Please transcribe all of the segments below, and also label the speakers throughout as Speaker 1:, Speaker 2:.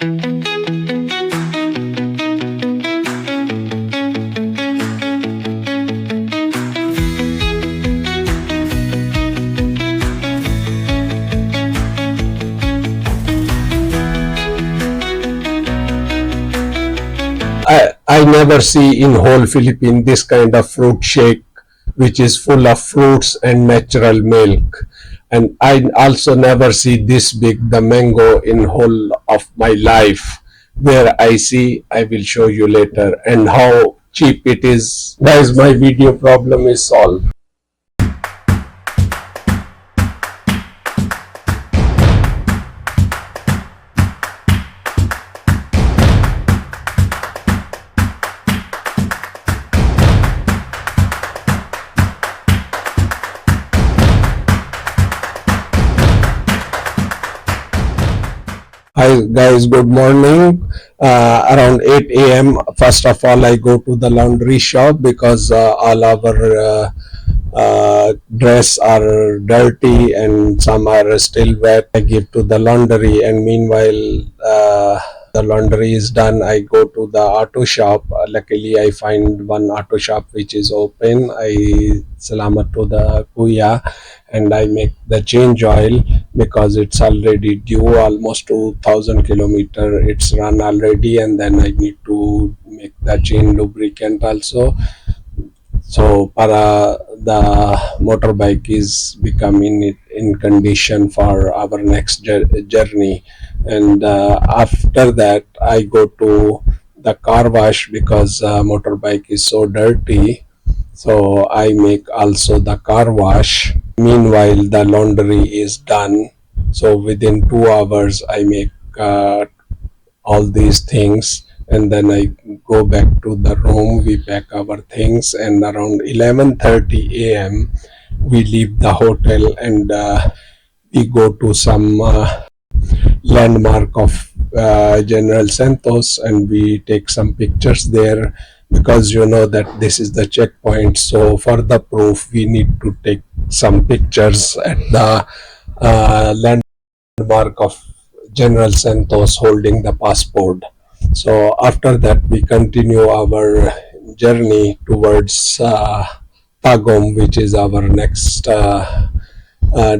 Speaker 1: I never see in whole Philippines this kind of fruit shake which is full of fruits and natural milk. And I also never see this big the mango in whole of my life. Where I see, I will show you later, and how cheap it is. Guys, my video problem is solved. Hi guys, good morning. Around 8 a.m. First of all, I go to the laundry shop because all our dress are dirty and some are still wet. I give to the laundry, and meanwhile the laundry is done, I go to the auto shop. Luckily, I find one auto shop which is open. I salamat to the kuya and I make the change oil because it's already due almost 2000 kilometer. It's run already, and then I need to make the chain lubricant also. So para the motorbike is becoming in condition for our next journey. And after that I go to the car wash because motorbike is so dirty, so I make also the car wash. Meanwhile the laundry is done, so within 2 hours I make all these things, and then I go back to the room. We pack our things, and around 11:30 a.m. we leave the hotel, and we go to some landmark of General Santos, and we take some pictures there because you know that this is the checkpoint. So for the proof, we need to take some pictures at the landmark of General Santos holding the passport. So after that, we continue our journey towards Tagum, which is our next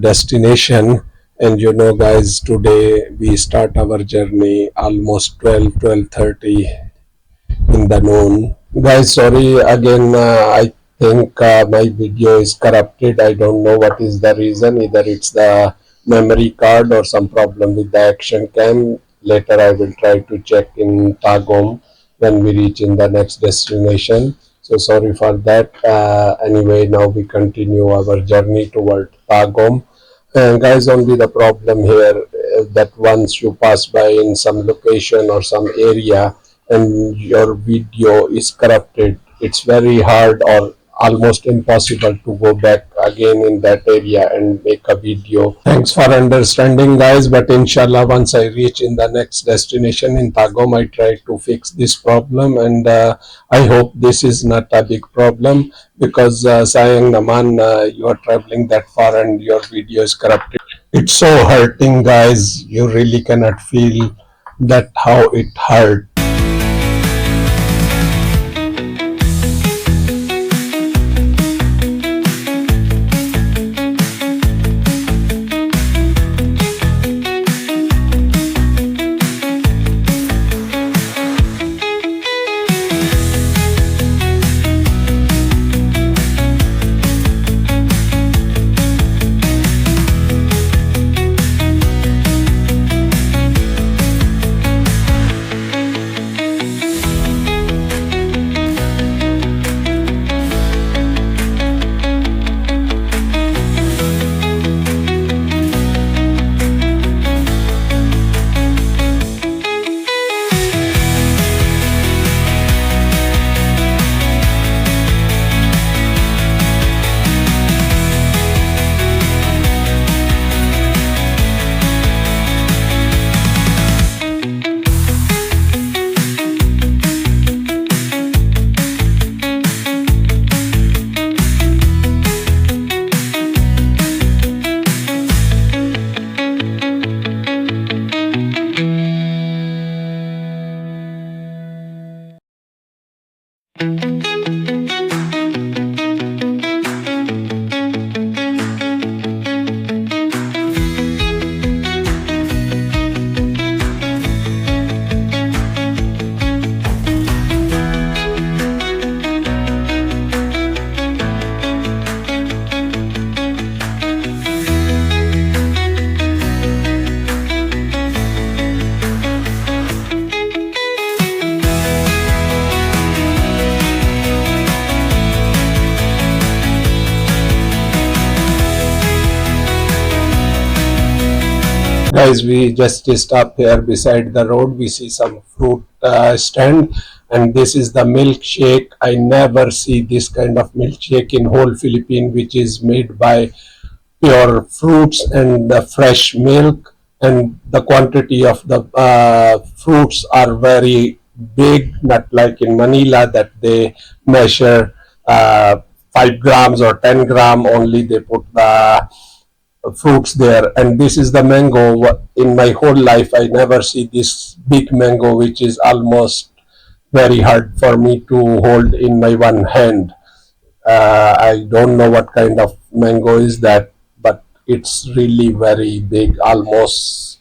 Speaker 1: destination. And you know guys, today we start our journey almost 12:30 in the noon. Guys, sorry again, I think my video is corrupted. I don't know what is the reason. Either it's the memory card or some problem with the action cam. Later I will try to check in Tagum when we reach in the next destination. So sorry for that. Anyway, now we continue our journey toward Tagum. And guys, only the problem here that once you pass by in some location or some area and your video is corrupted, it's very hard or almost impossible to go back again in that area and make a video. Thanks for understanding guys, but inshallah once I reach in the next destination in Tagum, I try to fix this problem, and I hope this is not a big problem because sayang naman you are traveling that far and your video is corrupted. It's so hurting guys, you really cannot feel that how it hurt. Guys, we just stop here beside the road. We see some fruit stand, and this is the milkshake. I never see this kind of milkshake in whole Philippines, which is made by pure fruits and the fresh milk, and the quantity of the fruits are very big, not like in Manila that they measure 5 grams or 10 gram only. They put the fruits there, and this is the mango. In my whole life I never see this big mango, which is almost very hard for me to hold in my one hand. I don't know what kind of mango is that, but it's really very big, almost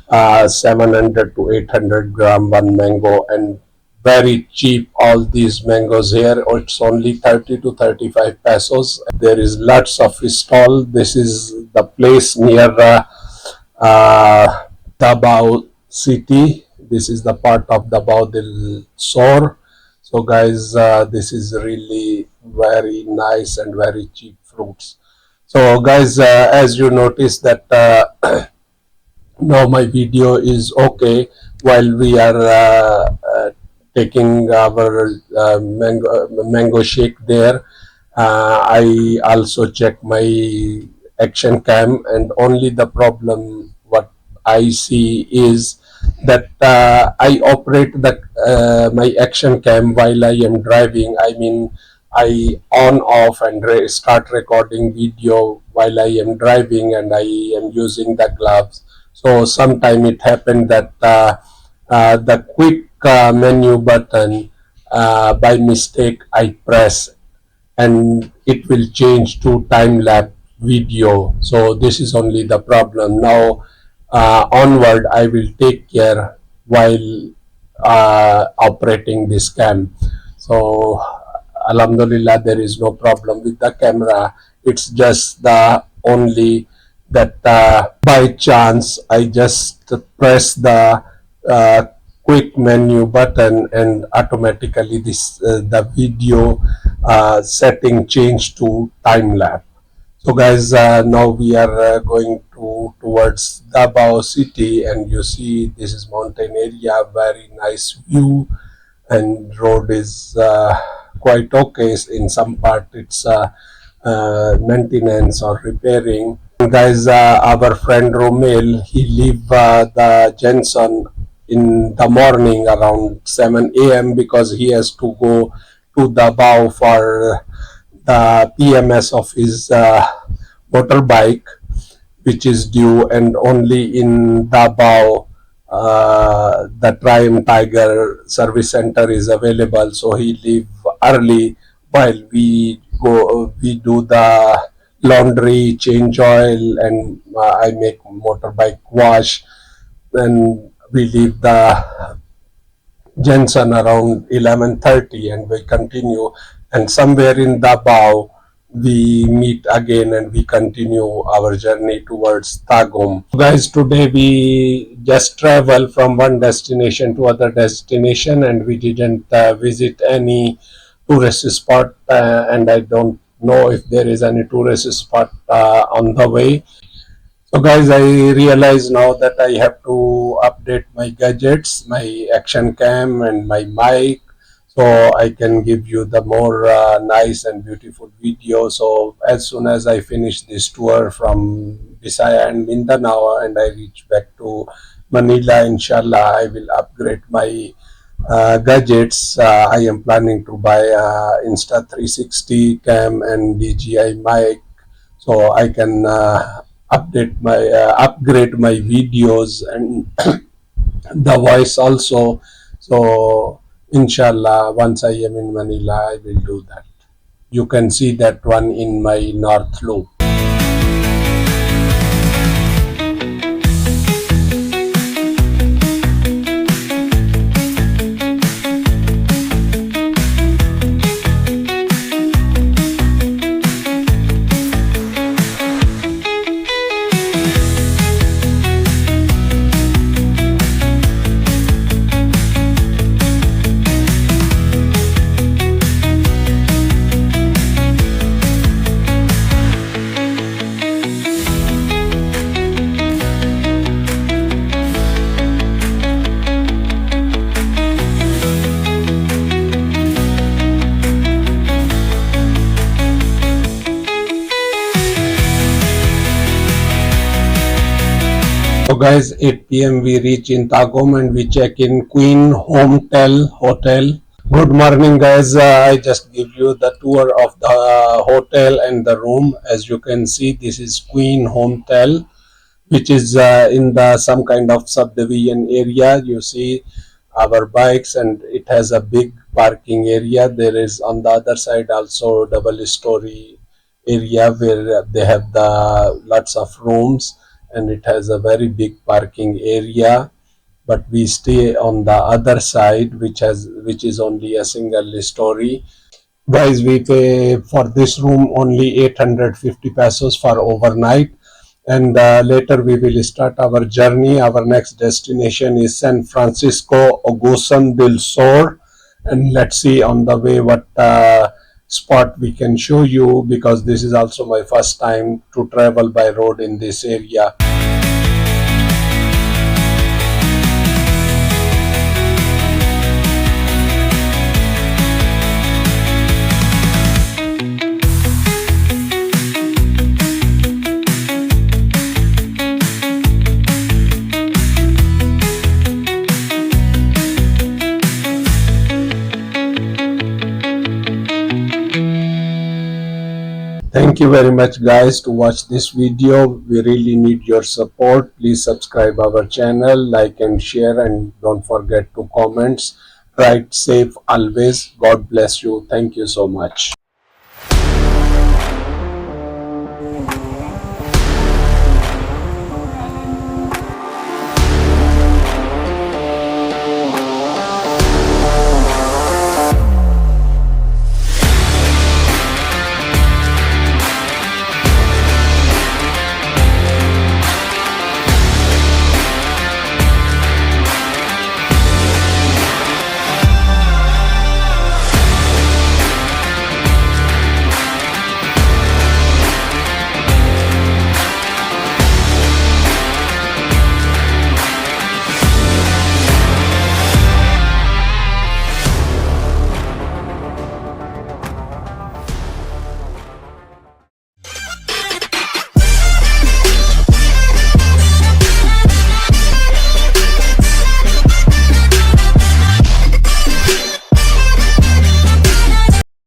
Speaker 1: 700 to 800 gram one mango, and very cheap. All these mangoes here, it's only 30 to 35 pesos. There is lots of stall. This is the place near Davao City. This is the part of Davao del Sur. So guys, this is really very nice and very cheap fruits. So guys, as you notice that now my video is okay while we are taking our mango shake there. I also check my action cam, and only the problem what I see is that I operate the my action cam while I am driving. I mean, I on off and start recording video while I am driving, and I am using the gloves. So sometime it happened that the quick menu button, by mistake I press, and it will change to time lapse video. So this is only the problem. Now onward I will take care while operating this cam. So alhamdulillah, there is no problem with the camera. It's just the only that by chance I just press the quick menu button, and automatically this the video setting changed to time lapse. So guys, now we are going towards Davao City, and you see this is mountain area, very nice view, and road is quite okay. In some part it's maintenance or repairing. And guys, our friend Romel, he leave the Gensan in the morning around 7 a.m. because he has to go to Davao for the PMS of his motorbike, which is due, and only in Davao the Triumph Tiger service center is available. So he leave early while we do the laundry, change oil, and I make motorbike wash. Then we leave the Gensan around 11:30, and we continue, and somewhere in Davao we meet again, and we continue our journey towards Tagum. Guys, today we just travel from one destination to other destination, and we didn't visit any tourist spot, and I don't know if there is any tourist spot on the way. So guys, I realize now that I have to update my gadgets, my action cam and my mic, so I can give you the more nice and beautiful video. So as soon as I finish this tour from Visaya and Mindanao and I reach back to Manila, inshallah, I will upgrade my gadgets. I am planning to buy Insta360 cam and DJI mic, so I can upgrade my videos and the voice also. So inshallah, once I am in Manila, I will do that. You can see that one in my north loop. guys, 8 p.m. we reach in Tagum and we check in Queen Hotel Hotel. Good morning, guys. I just give you the tour of the hotel and the room. As you can see, this is Queen Hotel, which is in the some kind of subdivision area. You see our bikes, and it has a big parking area. There is on the other side also double story area where they have the lots of rooms, and it has a very big parking area. But we stay on the other side, which is only a single story. Guys, we pay for this room only 850 pesos for overnight, and later we will start our journey. Our next destination is San Francisco Ogusan del Sur, and let's see on the way what spot we can show you, because this is also my first time to travel by road in this area. Thank you very much, guys, to watch this video. We really need your support. Please subscribe our channel, like and share, and don't forget to comment. Ride safe always. God bless you. Thank you so much.